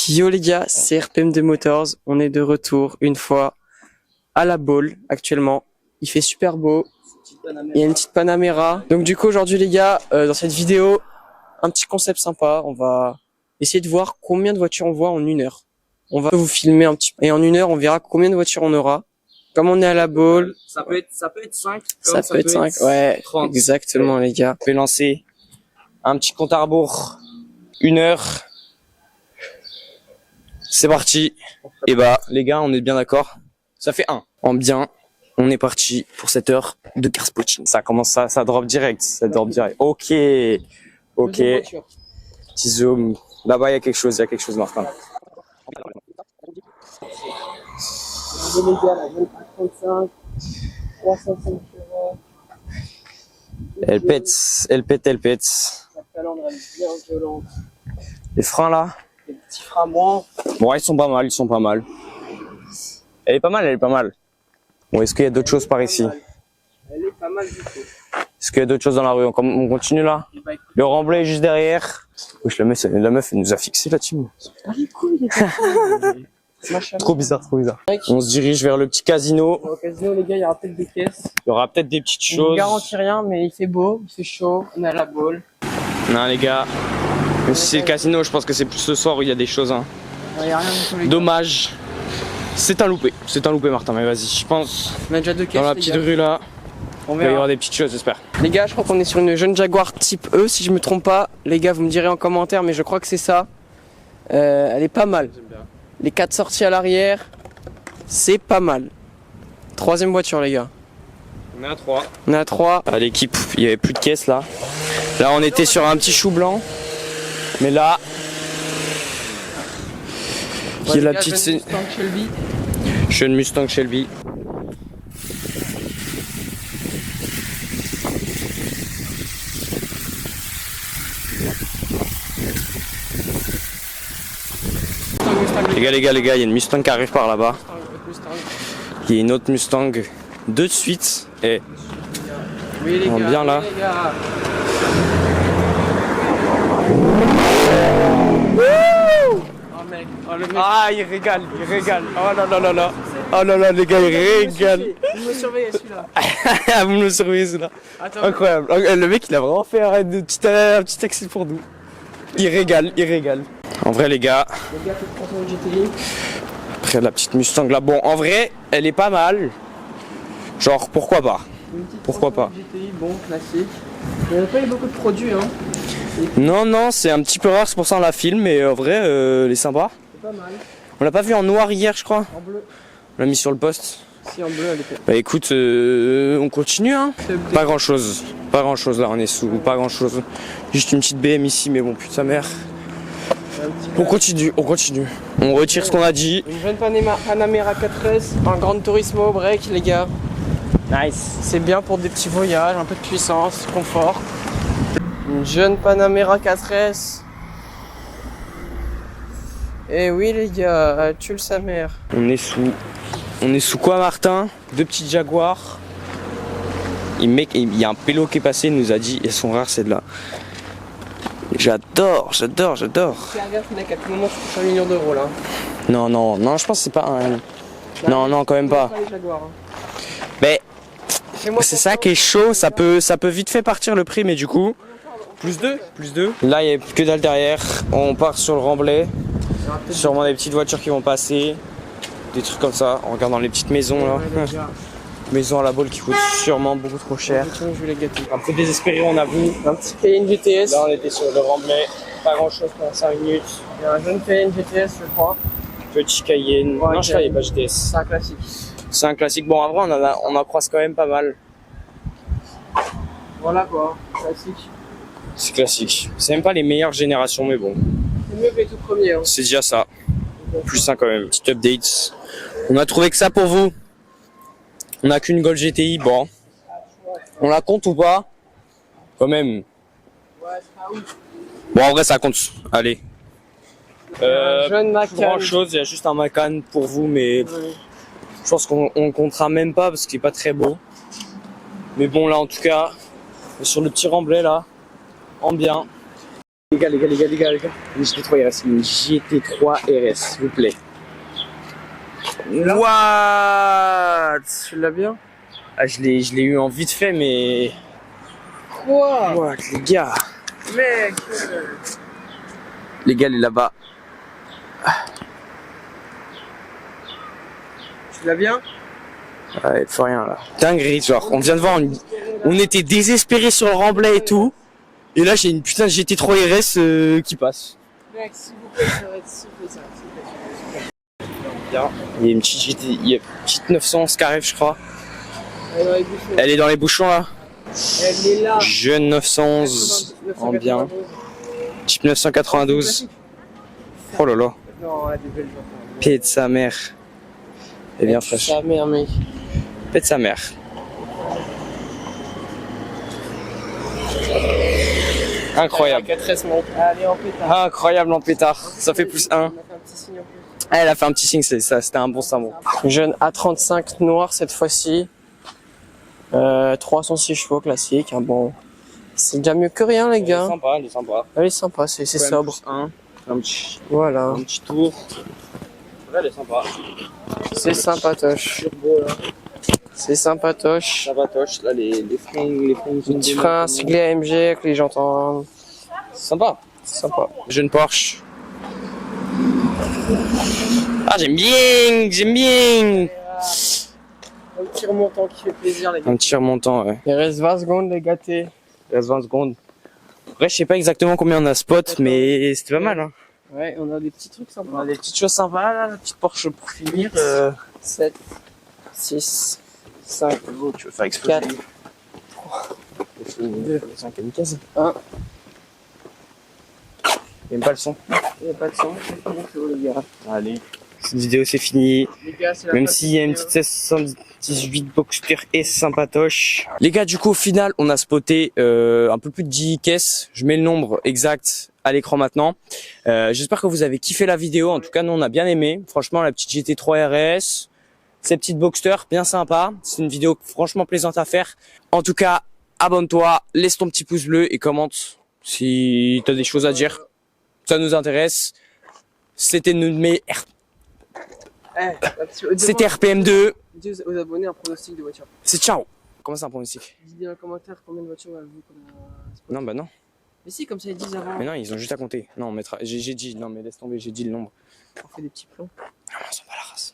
Yo les gars, c'est RPMD Motors, on est de retour une fois à la Baule actuellement. Il fait super beau, il y a une petite Panamera. Donc du coup aujourd'hui les gars, dans cette vidéo, un petit concept sympa, on va essayer de voir combien de voitures on voit en une heure. On va vous filmer un petit peu et en une heure on verra combien de voitures on aura. Comme on est à la Baule, ça peut être 5, ça peut être 5, ouais, 30. exactement les gars. Je vais lancer un petit compte à rebours, 1 heure. C'est parti. Et bah les gars, on est bien d'accord. Ça fait 1. En bien, on est parti pour cette heure de car spotting. Ça commence, ça drop direct. Ça drop direct. Ok. Petit zoom. Là-bas, il y a quelque chose, Martin. Elle pète. Les freins là. Les petits freins moins. Bon, ils sont pas mal. Elle est pas mal. Bon, est-ce qu'il y a d'autres choses par ici? Elle est pas mal du tout. Est-ce qu'il y a d'autres choses dans la rue? On continue là? Le remblai est juste derrière. Wesh, la meuf, elle nous a fixé la team. Trop bizarre. On se dirige vers le petit casino. Au casino, les gars, il y aura peut-être des caisses. Il y aura peut-être des petites Je ne choses. garantis rien, mais il fait beau, il fait chaud, on est à la Baule. Non, les gars. Même si c'est le casino, je pense que c'est plus ce soir où il y a des choses. Hein. Il y a rien du tout, les gars. Dommage. C'est un loupé, Martin. Mais vas-y, je pense. On a déjà deux caisses. Dans la petite rue là. On il va y verra. avoir des petites choses, j'espère. Les gars, je crois qu'on est sur une jeune Jaguar type E, si je me trompe pas. Les gars, vous me direz en commentaire, mais je crois que c'est ça. Elle est pas mal. Les 4 sorties à l'arrière, c'est pas mal. Troisième voiture, les gars. On est à 3. On est à 3. À l'équipe, il y avait plus de caisse là. Là, on était sur un petit chou blanc. Mais là, il y a la petite jeune Mustang Shelby. Les gars, il y a une Mustang qui arrive par là-bas. Il y a une autre Mustang de suite. Et oui, les gars, bien là. Oui, les gars. Oh, mec. Oh, le mec. Ah, il régale. Oh là, les gars, il régale. Vous me surveillez celui-là. Vous me le surveillez celui-là. Attends, Incroyable. Le mec, il a vraiment fait un petit accès pour nous. Il régale. En vrai, les gars. Les gars, faut prendre une GTI. Après, la petite Mustang là. Bon, en vrai, elle est pas mal. Genre, pourquoi pas? GTI, bon, classique. Il n'y a pas eu beaucoup de produits, hein. Non, c'est un petit peu rare, c'est pour ça on la filme, mais en vrai, elle est sympa. C'est pas mal. On l'a pas vu en noir hier, je crois. En bleu. On l'a mis sur le poste. Si, en bleu, elle était. Bah écoute, on continue, hein. Pas grand chose là, on est sous, pas grand chose. Juste une petite BM ici, mais bon, putain mère. On continue. On retire ce qu'on a dit. Une jeune Panamera 4S, un Gran Turismo break, les gars. Nice. C'est bien pour des petits voyages, un peu de puissance, confort. Une jeune Panamera 4S. Eh oui les gars, tue sa mère. On est sous quoi, Martin? 2 petites Jaguars. Il y a un pélo qui est passé, il nous a dit, elles sont rares celles-là. J'adore. Fais gaffe mec, à tout moment tu touches 1 million d'euros là. Non, je pense que c'est pas un... Non, quand même pas. Les Jaguars, hein. Mais c'est ça qui est chaud, ça peut vite fait partir le prix, mais du coup... Plus 2. Là, il n'y a plus que dalle derrière. On part sur le remblai. Sûrement des petites voitures qui vont passer. Des trucs comme ça, en regardant les petites maisons là. Maisons à la Baule qui coûtent sûrement beaucoup trop cher. Je vais les gâter. Un peu désespéré, on avoue. Un petit Cayenne GTS. Là, on était sur le remblai. Pas grand chose pendant 5 minutes. Il y a un jeune Cayenne GTS, je crois. Petit Cayenne. Ouais, non, je croyais pas GTS. C'est un classique. C'est un classique. Bon, en vrai, on en croise quand même pas mal. Voilà quoi, classique. C'est classique. C'est même pas les meilleures générations, mais bon. C'est mieux que les tout premiers. Hein. C'est déjà ça. Plus un quand même. Petit update. On a trouvé que ça pour vous. On a qu'une Golf GTI. Bon. On la compte ou pas? Quand même. Ouais, c'est pas ouf. Bon, en vrai, ça compte. Allez. Jeune Pas grand chose. Il y a juste un Macan pour vous, mais oui. je pense qu'on comptera même pas parce qu'il est pas très beau. Mais bon, là, en tout cas, sur le petit remblai là, en bien. Les gars, une GT3 RS, une GT3 RS, s'il vous plaît. What? Tu l'as bien? Ah, je l'ai eu en vite fait, mais... Quoi? What, les gars? Mec! Les gars, elle est là-bas. Tu l'as bien? Ouais, il faut rien, là. Dinguerie, genre, on vient de voir, on était désespérés sur le remblai et tout. Et là, j'ai une putain de GT3 RS qui passe. Mec, s'il vous plaît, ça va être super ça. Bien. Il y a une petite GT, il y a une petite 911 qui arrive, je crois. Elle est dans les bouchons. Elle est dans les bouchons, là. Elle est là. Jeune 911 en bien. Type 992. Oh là là. Non, elle a des belles gens. Paix de sa mère. Elle est bien fraîche. Sa mère, mec. Paix de sa mère. Incroyable. Allez, en pétard. Incroyable en pétard. Ça fait plus 1. On a fait un petit signe en plus. Elle a fait un petit signe, c'est ça, c'était un bon symbole. Jeune A35 noir cette fois-ci. 306 chevaux classique. Hein, bon, c'est déjà mieux que rien, les gars. Elle est sympa. Elle est sympa, c'est sobre. Un petit Voilà. tour. Elle est sympa. C'est sympatoche. C'est sympatoche. Ça va toche, là les freins Petit frein siglé AMG avec les jantes. Sympa. C'est sympa. Jeune Porsche. Ah j'aime bien. Un petit remontant qui fait plaisir, les gars. Un petit remontant, ouais. Il reste 20 secondes, les gâtés. Il reste 20 secondes. Après je sais pas exactement combien on a spot, mais c'était pas mal hein. Ouais, on a des petits trucs sympas. On a des petites choses sympas là, la petite Porsche pour finir. 7, 6, 5, Tu veux faire exploser 4, 2, 5 kamikaze. 1. J'aime pas le son. Il n'y a pas de son, c'est fini, les gars. Allez. Cette vidéo c'est fini. Les gars, c'est la Même fin s'il de y a une vidéo. petite 1678 Boxster et sympatoche. Les gars, du coup, au final, on a spoté un peu plus de 10 caisses. Je mets le nombre exact à l'écran maintenant. J'espère que vous avez kiffé la vidéo. En tout cas, nous, on a bien aimé. Franchement, la petite GT3 RS, ces petites Boxster, bien sympa. C'est une vidéo franchement plaisante à faire. En tout cas, abonne-toi, laisse ton petit pouce bleu et commente si t'as des choses à dire. Ça nous intéresse. C'était C'était RPM2. Dis aux abonnés un pronostic de voiture. C'est ciao. Comment ça un pronostic? Dis dans les commentaires combien de voitures avez-vous qu'on a spoté. Non bah non. Mais si, comme ça ils disent avant. Mais non, ils ont juste à compter. Non, on mettra. J'ai dit. Non mais laisse tomber. J'ai dit le nombre. On fait des petits plans.